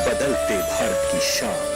बदलते भारत की शान।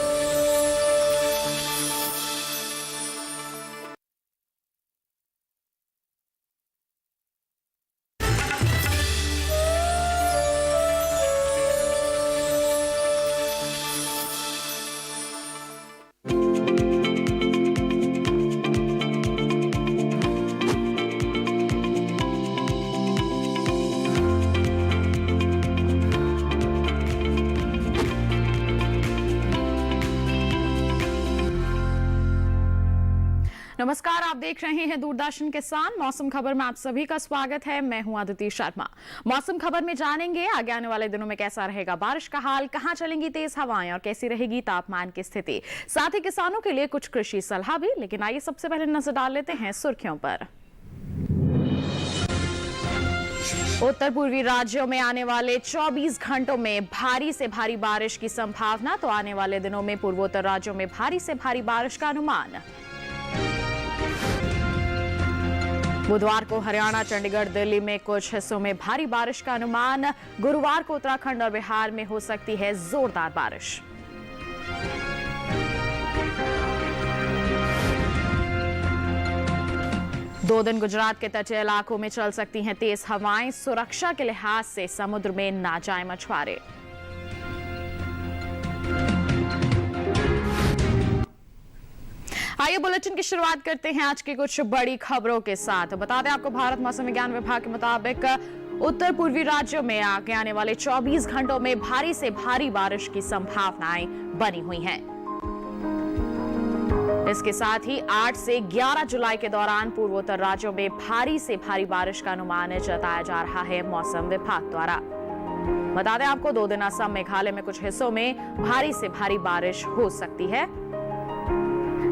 नमस्कार, आप देख रहे हैं दूरदर्शन किसान। मौसम खबर में आप सभी का स्वागत है। मैं हूं अदिति शर्मा। मौसम खबर में जानेंगे आगे आने वाले दिनों में कैसा रहेगा बारिश का हाल, कहां चलेंगी तेज हवाएं और कैसी रहेगी तापमान की स्थिति, साथ ही किसानों के लिए कुछ कृषि सलाह भी। लेकिन आइए सबसे पहले नजर डाल लेते हैं सुर्खियों पर। उत्तर पूर्वी राज्यों में आने वाले 24 घंटों में भारी से भारी बारिश की संभावना। तो आने वाले दिनों में पूर्वोत्तर राज्यों में भारी से भारी बारिश का अनुमान। बुधवार को हरियाणा, चंडीगढ़, दिल्ली में कुछ हिस्सों में भारी बारिश का अनुमान। गुरुवार को उत्तराखंड और बिहार में हो सकती है जोरदार बारिश। दो दिन गुजरात के तटीय इलाकों में चल सकती हैं तेज हवाएं। सुरक्षा के लिहाज से समुद्र में ना जाएं मछुआरे। आइए बुलेटिन की शुरुआत करते हैं आज की कुछ बड़ी खबरों के साथ। बता दें आपको, भारत मौसम विज्ञान विभाग के मुताबिक उत्तर पूर्वी राज्यों में आगे आने वाले 24 घंटों में भारी से भारी बारिश की संभावनाएं बनी हुई हैं। इसके साथ ही 8 से 11 जुलाई के दौरान पूर्वोत्तर राज्यों में भारी से भारी बारिश का अनुमान जताया जा रहा है मौसम विभाग द्वारा। बता दें आपको, 2 दिन असम, मेघालय में कुछ हिस्सों में भारी से भारी बारिश हो सकती है।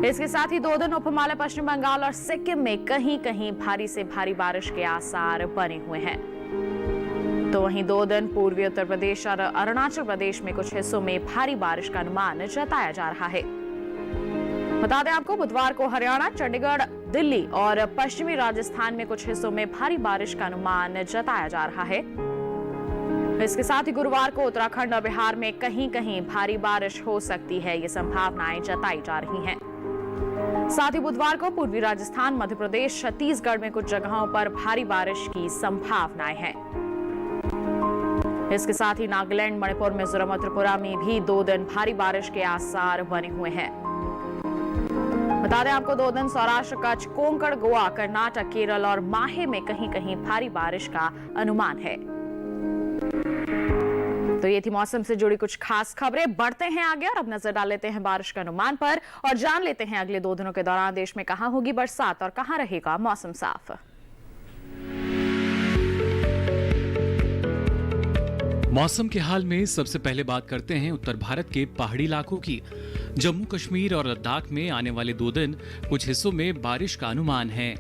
इसके साथ ही 2 दिन उप हिमालय, पश्चिम बंगाल और सिक्किम में कहीं कहीं भारी से भारी बारिश के आसार बने हुए हैं। तो वहीं 2 दिन पूर्वी उत्तर प्रदेश और अरुणाचल प्रदेश में कुछ हिस्सों में भारी बारिश का अनुमान जताया जा रहा है। बता दें आपको, बुधवार को हरियाणा, चंडीगढ़, दिल्ली और पश्चिमी राजस्थान में कुछ हिस्सों में भारी बारिश का अनुमान जताया जा रहा है। इसके साथ ही गुरुवार को उत्तराखंड और बिहार में कहीं कहीं भारी बारिश हो सकती है, ये संभावनाएं जताई जा रही हैं। साथ ही बुधवार को पूर्वी राजस्थान, मध्य प्रदेश, छत्तीसगढ़ में कुछ जगहों पर भारी बारिश की संभावनाएं हैं। इसके साथ ही नागालैंड, मणिपुर, मिजोरम और त्रिपुरा में भी 2 दिन भारी बारिश के आसार बने हुए हैं। बता दें आपको, 2 दिन सौराष्ट्र, कच्छ, कोंकण, गोवा, कर्नाटक, केरल और माहे में कहीं कहीं भारी बारिश का अनुमान है। तो ये थी मौसम से जुड़ी कुछ खास खबरें। बढ़ते हैं आगे और अब नजर डाल लेते हैं बारिश के अनुमान पर और जान लेते हैं अगले 2 दिनों के दौरान देश में कहां होगी बरसात और कहां रहेगा मौसम साफ। मौसम के हाल में सबसे पहले बात करते हैं उत्तर भारत के पहाड़ी इलाकों की। जम्मू कश्मीर और लद्दाख में आने वाले 2 दिन कुछ हिस्सों में बारिश का अनुमान है।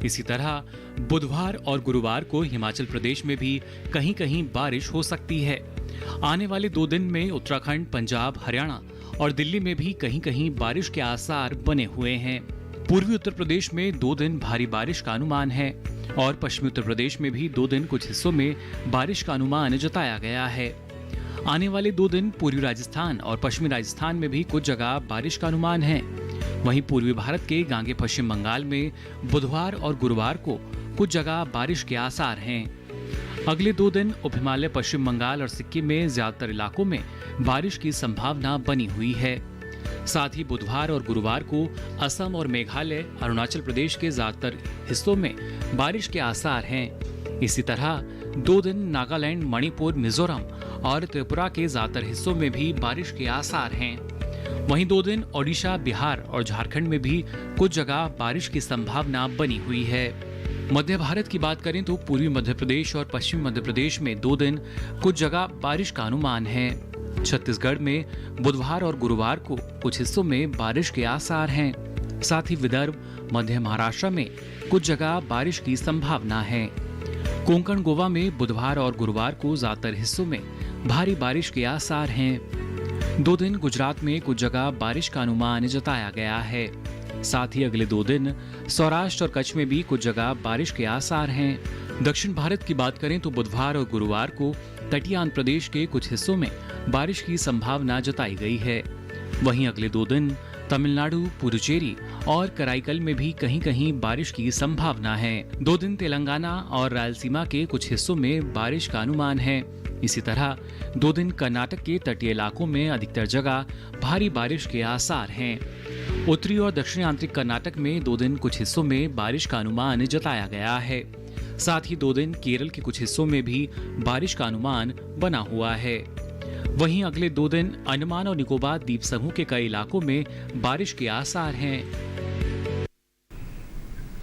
इसी तरह बुधवार और गुरुवार को हिमाचल प्रदेश में भी कहीं कहीं बारिश हो सकती है। आने वाले 2 दिन में उत्तराखंड, पंजाब, हरियाणा और दिल्ली में भी कहीं कहीं बारिश के आसार बने हुए हैं। पूर्वी उत्तर प्रदेश में 2 दिन भारी बारिश का अनुमान है और पश्चिमी उत्तर प्रदेश में भी 2 दिन कुछ हिस्सों में बारिश का अनुमान जताया गया है। आने वाले 2 दिन पूर्वी राजस्थान और पश्चिमी राजस्थान में भी कुछ जगह बारिश का अनुमान है। वहीं पूर्वी भारत के गांगे पश्चिम बंगाल में बुधवार और गुरुवार को कुछ जगह बारिश के आसार हैं। अगले 2 दिन उप हिमालय, पश्चिम बंगाल और सिक्किम में ज्यादातर इलाकों में बारिश की संभावना बनी हुई है। साथ ही बुधवार और गुरुवार को असम और मेघालय, अरुणाचल प्रदेश के ज्यादातर हिस्सों में बारिश के आसार हैं। इसी तरह 2 दिन नागालैंड, मणिपुर, मिजोरम और त्रिपुरा के ज्यादातर हिस्सों में भी बारिश के आसार हैं। वहीं 2 दिन ओडिशा, बिहार और झारखंड में भी कुछ जगह बारिश की संभावना बनी हुई है। मध्य भारत की बात करें तो पूर्वी मध्य प्रदेश और पश्चिमी मध्य प्रदेश में 2 दिन कुछ जगह बारिश का अनुमान है। छत्तीसगढ़ में बुधवार और गुरुवार को कुछ हिस्सों में बारिश के आसार हैं। साथ ही विदर्भ, मध्य महाराष्ट्र में कुछ जगह बारिश की संभावना है। कोंकण, गोवा में बुधवार और गुरुवार को ज्यादातर हिस्सों में भारी बारिश के आसार हैं। 2 दिन गुजरात में कुछ जगह बारिश का अनुमान जताया गया है। साथ ही अगले 2 दिन सौराष्ट्र और कच्छ में भी कुछ जगह बारिश के आसार हैं। दक्षिण भारत की बात करें तो बुधवार और गुरुवार को तटीय आंध्र प्रदेश के कुछ हिस्सों में बारिश की संभावना जताई गई है। वहीं अगले 2 दिन तमिलनाडु, पुडुचेरी और कराईकल में भी कहीं कहीं बारिश की संभावना है। 2 दिन तेलंगाना और रायलसीमा के कुछ हिस्सों में बारिश का अनुमान है। इसी तरह 2 दिन कर्नाटक के तटीय इलाकों में अधिकतर जगह भारी बारिश के आसार हैं। उत्तरी और दक्षिणी आंतरिक कर्नाटक में 2 दिन कुछ हिस्सों में बारिश का अनुमान जताया गया है। साथ ही 2 दिन केरल के कुछ हिस्सों में भी बारिश का अनुमान बना हुआ है। वहीं अगले 2 दिन अंडमान और निकोबार द्वीप समूह के कई इलाकों में बारिश के आसार हैं।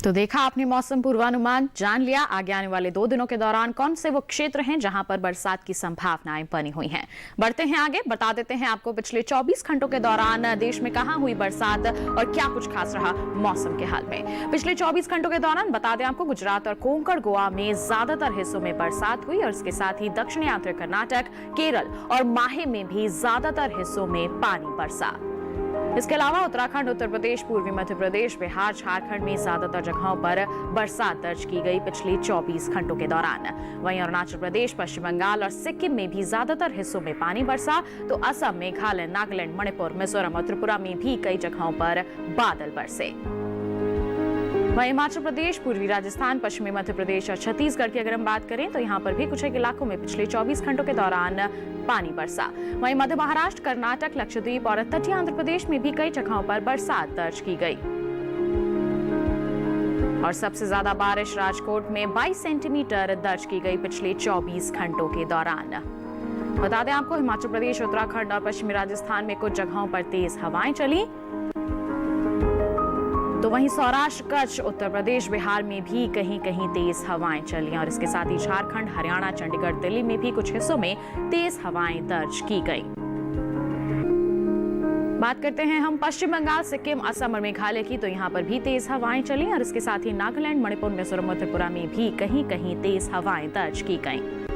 तो देखा आपने मौसम पूर्वानुमान, जान लिया आगे आने वाले 2 दिनों के दौरान कौन से वो क्षेत्र हैं जहां पर बरसात की संभावनाएं बनी हुई हैं। बढ़ते हैं आगे, बता देते हैं आपको पिछले 24 घंटों के दौरान देश में कहां हुई बरसात और क्या कुछ खास रहा मौसम के हाल में। पिछले 24 घंटों के दौरान बता दें आपको गुजरात और कोंकण गोवा में ज्यादातर हिस्सों में बरसात हुई और इसके साथ ही दक्षिणी आंतरिक कर्नाटक, केरल और माहे में भी ज्यादातर हिस्सों में पानी बरसा। इसके अलावा उत्तराखंड, उत्तर प्रदेश, पूर्वी मध्य प्रदेश, बिहार, झारखंड में ज्यादातर जगहों पर बरसात दर्ज की गई पिछले 24 घंटों के दौरान। वहीं अरुणाचल प्रदेश, पश्चिम बंगाल और सिक्किम में भी ज्यादातर हिस्सों में पानी बरसा, तो असम, मेघालय, नागालैंड, मणिपुर, मिजोरम और त्रिपुरा में भी कई जगहों पर बादल बरसे। वहीं हिमाचल प्रदेश, पूर्वी राजस्थान, पश्चिमी मध्य प्रदेश और छत्तीसगढ़ की अगर हम बात करें तो यहाँ पर भी कुछ एक इलाकों में पिछले 24 घंटों के दौरान पानी बरसा। वहीं मध्य महाराष्ट्र, कर्नाटक, लक्षद्वीप और तटीय आंध्र प्रदेश में भी कई जगहों पर बरसात दर्ज की गई। और सबसे ज्यादा बारिश राजकोट में 22 सेंटीमीटर दर्ज की गई पिछले 24 घंटों के दौरान। बता दें आपको हिमाचल प्रदेश, उत्तराखंड और पश्चिमी राजस्थान में कुछ जगहों पर तेज हवाएं चली, तो वहीं सौराष्ट्र, कच्छ, उत्तर प्रदेश, बिहार में भी कहीं कहीं तेज हवाएं चली और इसके साथ ही झारखंड, हरियाणा, चंडीगढ़, दिल्ली में भी कुछ हिस्सों में तेज हवाएं दर्ज की गई। बात करते हैं हम पश्चिम बंगाल, सिक्किम, असम और मेघालय की, तो यहाँ पर भी तेज हवाएं चली और इसके साथ ही नागालैंड, मणिपुर, मिजोरम और त्रिपुरा में भी कहीं कहीं तेज हवाएं दर्ज की गई।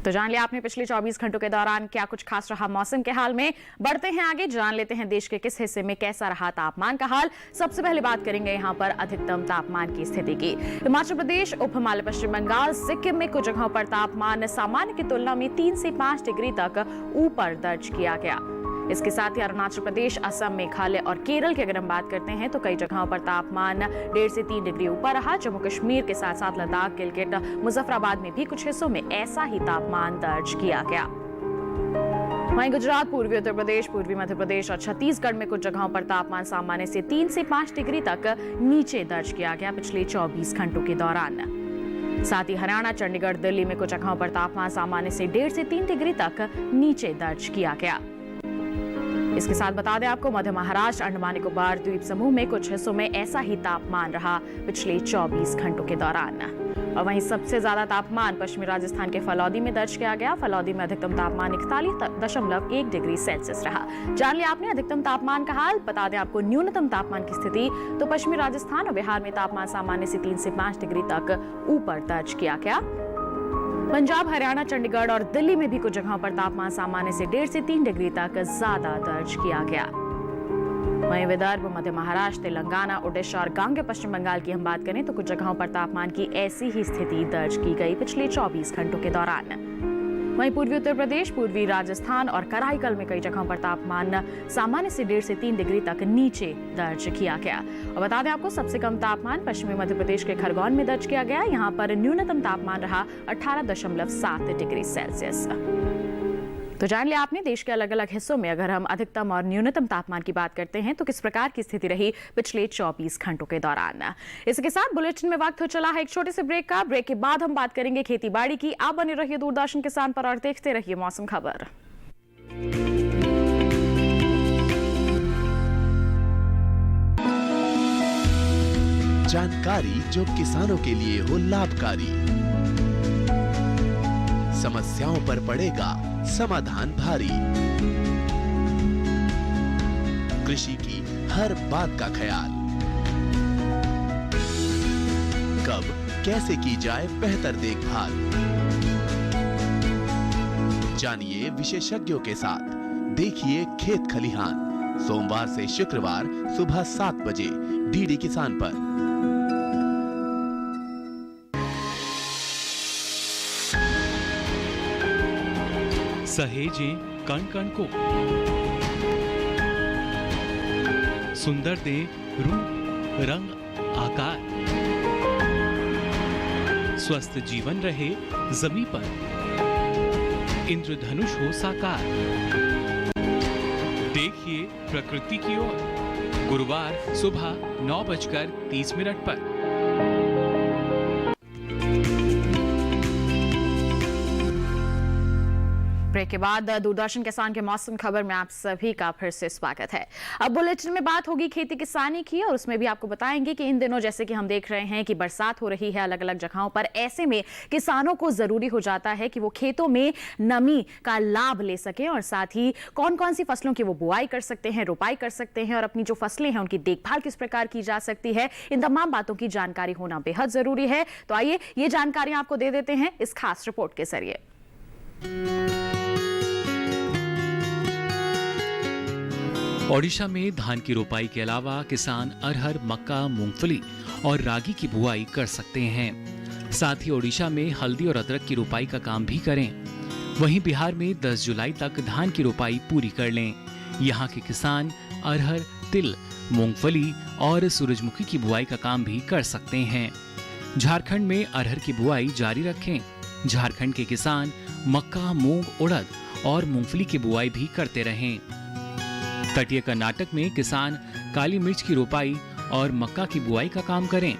तो जान लिया आपने पिछले 24 घंटों के दौरान क्या कुछ खास रहा मौसम के हाल में। बढ़ते हैं आगे, जान लेते हैं देश के किस हिस्से में कैसा रहा तापमान का हाल। सबसे पहले बात करेंगे यहाँ पर अधिकतम तापमान की स्थिति की। हिमाचल प्रदेश, उप हिमालय, पश्चिम बंगाल, सिक्किम में कुछ जगहों पर तापमान सामान्य की तुलना में 3 से 5 डिग्री तक ऊपर दर्ज किया गया। इसके साथ ही अरुणाचल प्रदेश, असम, मेघालय और केरल की अगर हम बात करते हैं तो कई जगहों पर तापमान 1.5 से 3 डिग्री ऊपर रहा। जम्मू कश्मीर के साथ साथ लद्दाख, गिलगित, मुजफ्फराबाद में भी कुछ हिस्सों में ऐसा ही तापमान दर्ज किया गया। वहीं गुजरात, पूर्वी उत्तर प्रदेश, पूर्वी मध्य प्रदेश और छत्तीसगढ़ में कुछ जगहों पर तापमान सामान्य से 3 से 5 डिग्री तक नीचे दर्ज किया गया पिछले 24 घंटों के दौरान। साथ ही हरियाणा, चंडीगढ़, दिल्ली में कुछ जगहों पर तापमान सामान्य से 1.5 से 3 डिग्री तक नीचे दर्ज किया गया। इसके साथ बता दें आपको मध्य महाराष्ट्र, अंडमान निकोबार द्वीप समूह में कुछ हिस्सों में ऐसा ही तापमान रहा पिछले 24 घंटों के दौरान। और वहीं सबसे ज्यादा तापमान पश्चिमी राजस्थान के फलौदी में दर्ज किया गया। फलौदी में अधिकतम तापमान 41.1 डिग्री सेल्सियस रहा। जान लिया आपने अधिकतम तापमान का हाल। बता दें आपको न्यूनतम तापमान की स्थिति, तो पश्चिमी राजस्थान और बिहार में तापमान सामान्य से 3 से 5 डिग्री तक ऊपर दर्ज किया गया। पंजाब, हरियाणा, चंडीगढ़ और दिल्ली में भी कुछ जगहों पर तापमान सामान्य से 1.5 से 3 डिग्री तक ज्यादा दर्ज किया गया। वहीं विदर्भ, मध्य महाराष्ट्र, तेलंगाना, ओडिशा और गांगे पश्चिम बंगाल की हम बात करें तो कुछ जगहों पर तापमान की ऐसी ही स्थिति दर्ज की गई पिछले 24 घंटों के दौरान। वहीं पूर्वी उत्तर प्रदेश, पूर्वी राजस्थान और कराईकल में कई जगहों पर तापमान सामान्य से 1.5 से 3 डिग्री तक नीचे दर्ज किया गया। और बता दें आपको सबसे कम तापमान पश्चिमी मध्य प्रदेश के खरगोन में दर्ज किया गया। यहाँ पर न्यूनतम तापमान रहा 18.7 डिग्री सेल्सियस। तो जान लिया आपने देश के अलग अलग हिस्सों में अगर हम अधिकतम और न्यूनतम तापमान की बात करते हैं तो किस प्रकार की स्थिति रही पिछले 24 घंटों के दौरान। इसके साथ बुलेटिन में वक्त हो चला है एक छोटे से ब्रेक का। ब्रेक के बाद हम बात करेंगे खेती बाड़ी की। आप बने रहिए दूरदर्शन किसान पर और देखते रहिए मौसम खबर। जानकारी जो किसानों के लिए हो लाभकारी, समस्याओं पर पड़ेगा समाधान भारी, कृषि की हर बात का ख्याल, कब कैसे की जाए बेहतर देखभाल, जानिए विशेषज्ञों के साथ। देखिए खेत खलिहान सोमवार से शुक्रवार सुबह 7 बजे डीडी किसान पर। सहेजें कण कण को, सुंदर दे रूप रंग आकार, स्वस्थ जीवन रहे जमी पर, इंद्रधनुष हो साकार। देखिए प्रकृति की ओर, गुरुवार सुबह 9:30 पर। ब्रेक के बाद दूरदर्शन किसान के मौसम खबर में आप सभी का फिर से स्वागत है। अब बुलेटिन में बात होगी खेती किसानी की, और उसमें भी आपको बताएंगे कि इन दिनों जैसे कि हम देख रहे हैं कि बरसात हो रही है अलग अलग जगहों पर, ऐसे में किसानों को जरूरी हो जाता है कि वो खेतों में नमी का लाभ ले सके, और साथ ही कौन कौन सी फसलों की वो बुआई कर सकते हैं, रोपाई कर सकते हैं, और अपनी जो फसलें हैं उनकी देखभाल किस प्रकार की जा सकती है। इन तमाम बातों की जानकारी होना बेहद जरूरी है। तो आइए ये जानकारी आपको दे देते हैं इस खास रिपोर्ट के जरिए। ओडिशा में धान की रोपाई के अलावा किसान अरहर, मक्का, मूंगफली और रागी की बुआई कर सकते हैं। साथ ही ओडिशा में हल्दी और अदरक की रोपाई का काम भी करें। वहीं बिहार में 10 जुलाई तक धान की रोपाई पूरी कर लें। यहाँ के किसान अरहर, तिल, मूंगफली और सूरजमुखी की बुआई का काम भी कर सकते हैं। झारखंड में अरहर की बुआई जारी रखें। झारखंड के किसान मक्का, मूंग, उड़द और मूंगफली की बुआई भी करते रहें। तटीय कर्नाटक में किसान काली मिर्च की रोपाई और मक्का की बुआई का काम करें।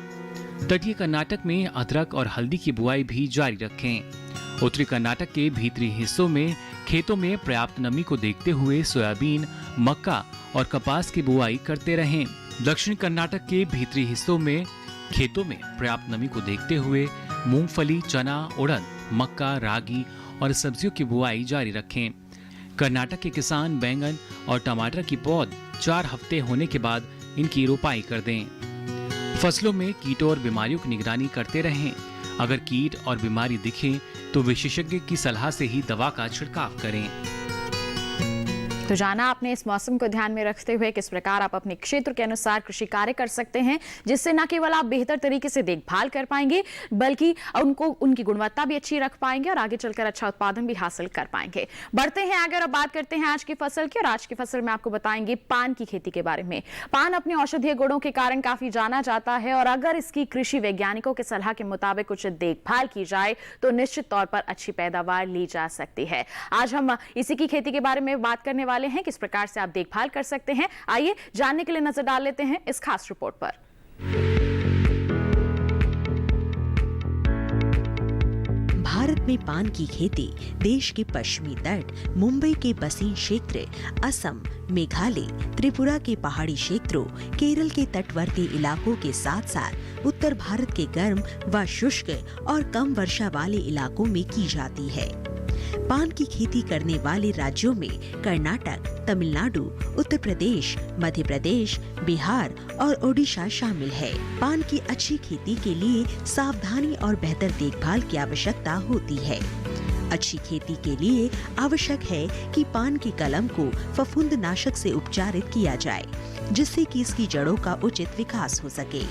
तटीय कर्नाटक में अदरक और हल्दी की बुआई भी जारी रखें। उत्तरी कर्नाटक के भीतरी हिस्सों में खेतों में पर्याप्त नमी को देखते हुए सोयाबीन, मक्का और कपास की बुआई करते रहें। दक्षिण कर्नाटक के भीतरी हिस्सों में खेतों में पर्याप्त नमी को देखते हुए मूंगफली, चना, उड़द, मक्का, रागी और सब्जियों की बुआई जारी रखें। कर्नाटक के किसान बैंगन और टमाटर की पौध 4 हफ्ते होने के बाद इनकी रोपाई कर दें। फसलों में कीटों और बीमारियों की निगरानी करते रहें। अगर कीट और बीमारी दिखे तो विशेषज्ञ की सलाह से ही दवा का छिड़काव करें। तो जाना आपने इस मौसम को ध्यान में रखते हुए किस प्रकार आप अपने क्षेत्र के अनुसार कृषि कार्य कर सकते हैं, जिससे न केवल आप बेहतर तरीके से देखभाल कर पाएंगे बल्कि उनकी गुणवत्ता भी अच्छी रख पाएंगे और आगे चलकर अच्छा उत्पादन भी हासिल कर पाएंगे। बढ़ते हैं आगे और बात करते हैं आज की फसल की, और आज की फसल में आपको बताएंगे पान की खेती के बारे में। पान अपने औषधीय गुणों के कारण काफी जाना जाता है, और अगर इसकी कृषि वैज्ञानिकों के सलाह के मुताबिक कुछ देखभाल की जाए तो निश्चित तौर पर अच्छी पैदावार ली जा सकती है। आज हम इसी की खेती के बारे में बात करने वाले हैं, किस प्रकार से आप देखभाल कर सकते हैं। आइए जानने के लिए नजर डाल लेते हैं इस खास रिपोर्ट पर। भारत में पान की खेती देश के पश्चिमी तट, मुंबई के बसीन क्षेत्र, असम, मेघालय, त्रिपुरा के पहाड़ी क्षेत्रों, केरल के तटवर्ती इलाकों के साथ साथ उत्तर भारत के गर्म व शुष्क और कम वर्षा वाले इलाकों में की जाती है। पान की खेती करने वाले राज्यों में कर्नाटक, तमिलनाडु, उत्तर प्रदेश, मध्य प्रदेश, बिहार और ओडिशा शामिल है। पान की अच्छी खेती के लिए सावधानी और बेहतर देखभाल की आवश्यकता होती है। अच्छी खेती के लिए आवश्यक है कि पान की कलम को फफूंदनाशक से उपचारित किया जाए, जिससे कि इसकी जड़ों का उचित विकास हो सके।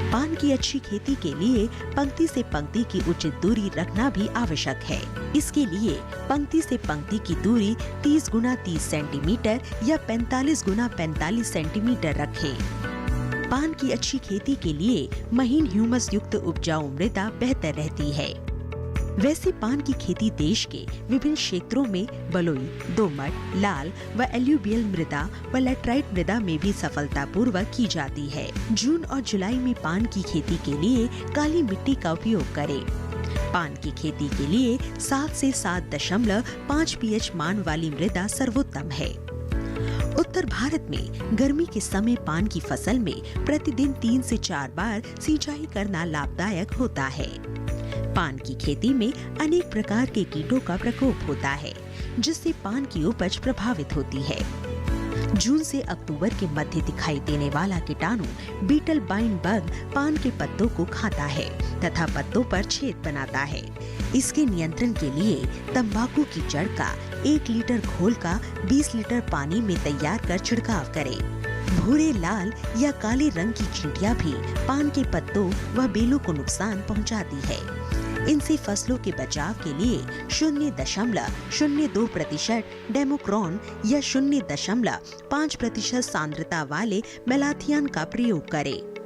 पान की अच्छी खेती के लिए पंक्ति से पंक्ति की उचित दूरी रखना भी आवश्यक है। इसके लिए पंक्ति से पंक्ति की दूरी 30 गुना 30 सेंटीमीटर या 45 गुना 45 सेंटीमीटर रखें। पान की अच्छी खेती के लिए महीन ह्यूमस युक्त उपजाऊ मृदा बेहतर रहती है। वैसे पान की खेती देश के विभिन्न क्षेत्रों में बलुई, दोमट, लाल व एल्यूवियल मृदा व लैटराइट मृदा में भी सफलतापूर्वक की जाती है। जून और जुलाई में पान की खेती के लिए काली मिट्टी का उपयोग करें। पान की खेती के लिए 7 से 7.5 pH मान वाली मृदा सर्वोत्तम है। उत्तर भारत में गर्मी के समय पान की फसल में प्रतिदिन 3 से 4 बार सिंचाई करना लाभदायक होता है। पान की खेती में अनेक प्रकार के कीटों का प्रकोप होता है, जिससे पान की उपज प्रभावित होती है। जून से अक्टूबर के मध्य दिखाई देने वाला कीटाणु बीटल बाइन बग पान के पत्तों को खाता है तथा पत्तों पर छेद बनाता है। इसके नियंत्रण के लिए तंबाकू की जड़ का 1 लीटर घोल का 20 लीटर पानी में तैयार कर छिड़काव करें। भूरे, लाल या काले रंग की चींटियां भी पान के पत्तों व बेलों को नुकसान पहुंचाती है। इनसे फसलों के बचाव के लिए 0.02% डेमोक्रॉन या 0.5% सांद्रता वाले मेलाथियन का प्रयोग करें।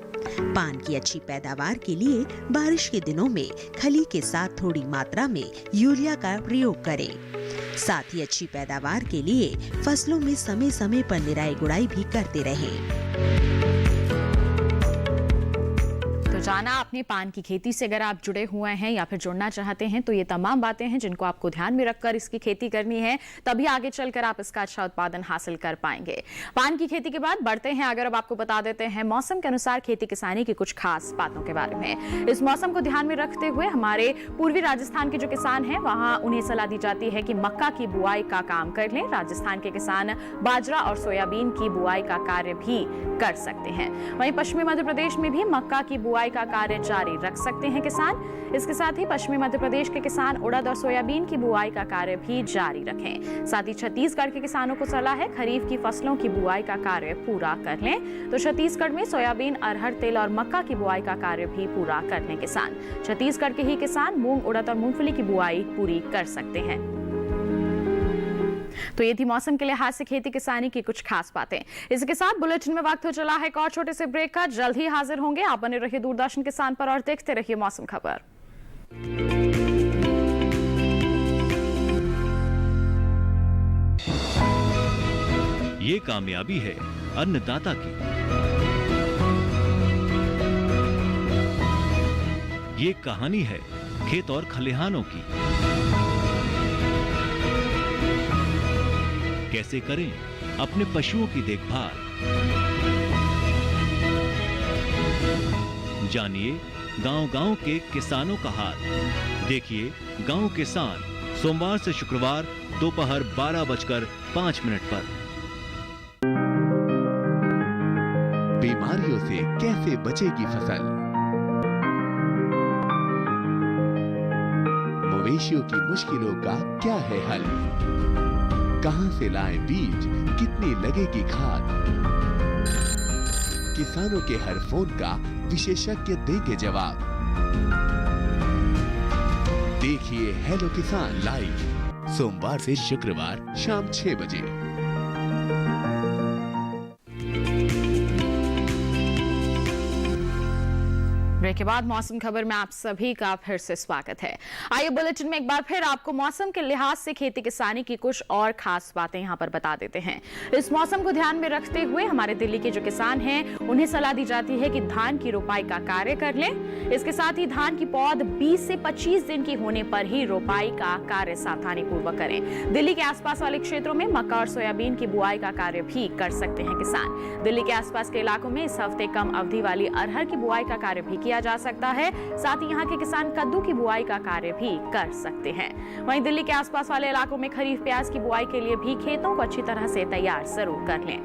पान की अच्छी पैदावार के लिए बारिश के दिनों में खली के साथ थोड़ी मात्रा में यूरिया का प्रयोग करें। साथ ही अच्छी पैदावार के लिए फसलों में समय समय पर निराई गुड़ाई भी करते रहें। जाना अपनी पान की खेती से अगर आप जुड़े हुए हैं या फिर जुड़ना चाहते हैं तो ये तमाम बातें हैं जिनको आपको ध्यान में रखकर इसकी खेती करनी है, तभी आगे चलकर आप इसका अच्छा उत्पादन हासिल कर पाएंगे। पान की खेती के बाद बढ़ते हैं अगर अब आपको बता देते हैं मौसम के अनुसार खेती किसानी की कुछ खास बातों के बारे में। इस मौसम को ध्यान में रखते हुए हमारे पूर्वी राजस्थान के जो किसान हैं वहां उन्हें सलाह दी जाती है कि मक्का की बुआई का काम कर लें। राजस्थान के किसान बाजरा और सोयाबीन की बुआई का कार्य भी कर सकते हैं। वहीं पश्चिमी मध्य प्रदेश में भी मक्का की बुआई का कार्य जारी रख सकते हैं किसान। इसके साथ ही पश्चिमी मध्य प्रदेश के किसान उड़द और सोयाबीन की बुआई का कार्य भी जारी रखें। साथ ही छत्तीसगढ़ के किसानों को सलाह है खरीफ की फसलों की बुआई का कार्य पूरा कर लें। तो छत्तीसगढ़ में सोयाबीन, अरहर, तिल और मक्का की बुआई का कार्य भी पूरा कर लें किसान। छत्तीसगढ़ के ही किसान मूंग, उड़द और मूंगफली की बुआई पूरी कर सकते हैं। तो ये थी मौसम के लिहाज से खेती किसानी की कुछ खास बातें। इसके साथ बुलेटिन में वक्त हो चला है एक और छोटे से ब्रेक का। जल्द ही हाजिर होंगे। आप बने रहिए दूरदर्शन किसान पर और देखते रहिए मौसम खबर। ये कामयाबी है अन्नदाता की, ये कहानी है खेत और खलिहानों की। कैसे करें अपने पशुओं की देखभाल, जानिए गांव-गांव के किसानों का हाल। देखिए गांव किसान सोमवार से शुक्रवार दोपहर 12:05 पर। बीमारियों से कैसे बचेगी फसल, मवेशियों की मुश्किलों का क्या है हल, कहां से लाएं बीज, कितनी लगेगी खाद, किसानों के हर फोन का विशेषज्ञ देंगे जवाब। देखिए हेलो किसान लाइव सोमवार से शुक्रवार शाम 6 बजे। ब्रेक के बाद मौसम खबर में आप सभी का फिर से स्वागत है। आइए बुलेटिन में एक बार फिर आपको मौसम के लिहाज से खेती किसानी की कुछ और खास बातें यहां पर बता देते हैं। इस मौसम को ध्यान में रखते हुए हमारे दिल्ली के जो किसान हैं उन्हें सलाह दी जाती है कि धान की रोपाई का कार्य कर लें। इसके साथ ही धान की पौध 20 से 25 दिन की होने पर ही रोपाई का कार्य सावधानी पूर्वक करें। दिल्ली के आसपास वाले क्षेत्रों में मक्का और सोयाबीन की बुआई का कार्य भी कर सकते हैं किसान। दिल्ली के आसपास के इलाकों में इस हफ्ते कम अवधि वाली अरहर की बुआई का कार्य भी किया जा सकता है। साथ ही यहाँ के किसान कद्दू की बुआई का कार्य भी कर सकते हैं। वहीं दिल्ली के आसपास वाले इलाकों में खरीफ प्याज की बुआई के लिए भी खेतों को अच्छी तरह से तैयार जरूर कर लें।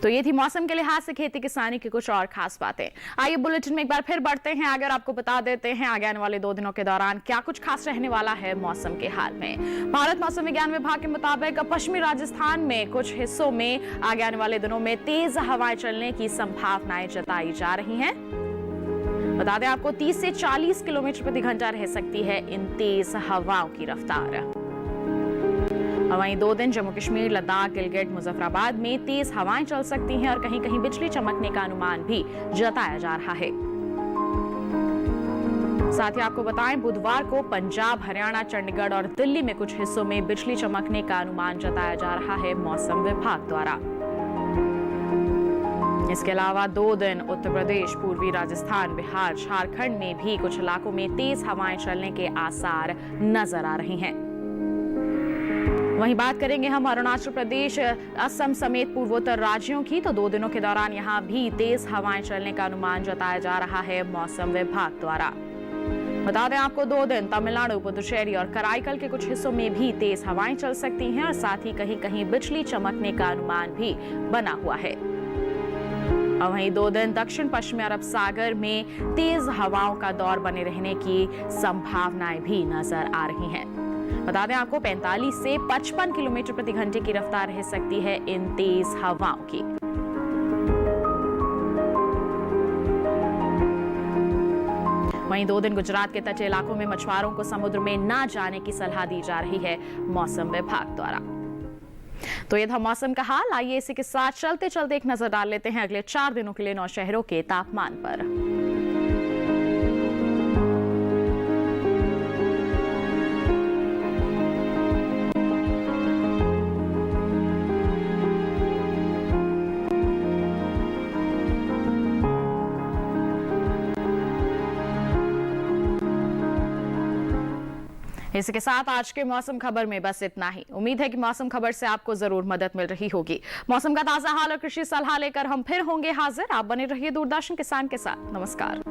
तो ये थी मौसम के लिहाज से खेती किसानी की कुछ और खास बातें। आइए बुलेटिन में एक बार फिर बढ़ते हैं। अगर आपको बता देते हैं आगे आने वाले 2 दिनों के दौरान क्या कुछ खास रहने वाला है मौसम के हाल में। भारत मौसम विज्ञान विभाग के मुताबिक पश्चिमी राजस्थान में कुछ हिस्सों में आगे आने वाले दिनों में तेज हवाएं चलने की संभावनाएं जताई जा रही हैं। बता दें आपको 30 से 40 किलोमीटर प्रति घंटा रह सकती है इन तेज हवाओं की रफ्तार। वहीं 2 दिन जम्मू कश्मीर, लद्दाख, गिलगित, मुजफ्फराबाद में तेज हवाएं चल सकती हैं और कहीं कहीं बिजली चमकने का अनुमान भी जताया जा रहा है। साथ ही आपको बताएं बुधवार को पंजाब, हरियाणा, चंडीगढ़ और दिल्ली में कुछ हिस्सों में बिजली चमकने का अनुमान जताया जा रहा है मौसम विभाग द्वारा। इसके अलावा 2 दिन उत्तर प्रदेश, पूर्वी राजस्थान, बिहार, झारखंड में भी कुछ इलाकों में तेज हवाएं चलने के आसार नजर आ रहे हैं। वहीं बात करेंगे हम अरुणाचल प्रदेश, असम समेत पूर्वोत्तर राज्यों की, तो 2 दिनों के दौरान यहां भी तेज हवाएं चलने का अनुमान जताया जा रहा है मौसम विभाग द्वारा। बता दें आपको 2 दिन तमिलनाडु, पुदुचेरी और कराईकल के कुछ हिस्सों में भी तेज हवाएं चल सकती हैं और साथ ही कहीं कहीं बिजली चमकने का अनुमान भी बना हुआ है। और वहीं 2 दिन दक्षिण पश्चिमी अरब सागर में तेज हवाओं का दौर बने रहने की संभावनाएं भी नजर आ रही हैं। बता दें आपको 45 से 55 किलोमीटर प्रति घंटे की रफ्तार रह सकती है इन तेज हवाओं की। वहीं 2 दिन गुजरात के तटीय इलाकों में मछुआरों को समुद्र में ना जाने की सलाह दी जा रही है मौसम विभाग द्वारा। तो ये था मौसम का हाल। आइए इसी के साथ चलते चलते एक नजर डाल लेते हैं अगले 4 दिनों के लिए 9 शहरों के तापमान पर। इसी के साथ आज के मौसम खबर में बस इतना ही। उम्मीद है कि मौसम खबर से आपको जरूर मदद मिल रही होगी। मौसम का ताजा हाल और कृषि सलाह लेकर हम फिर होंगे हाजिर। आप बने रहिए दूरदर्शन किसान के साथ। नमस्कार।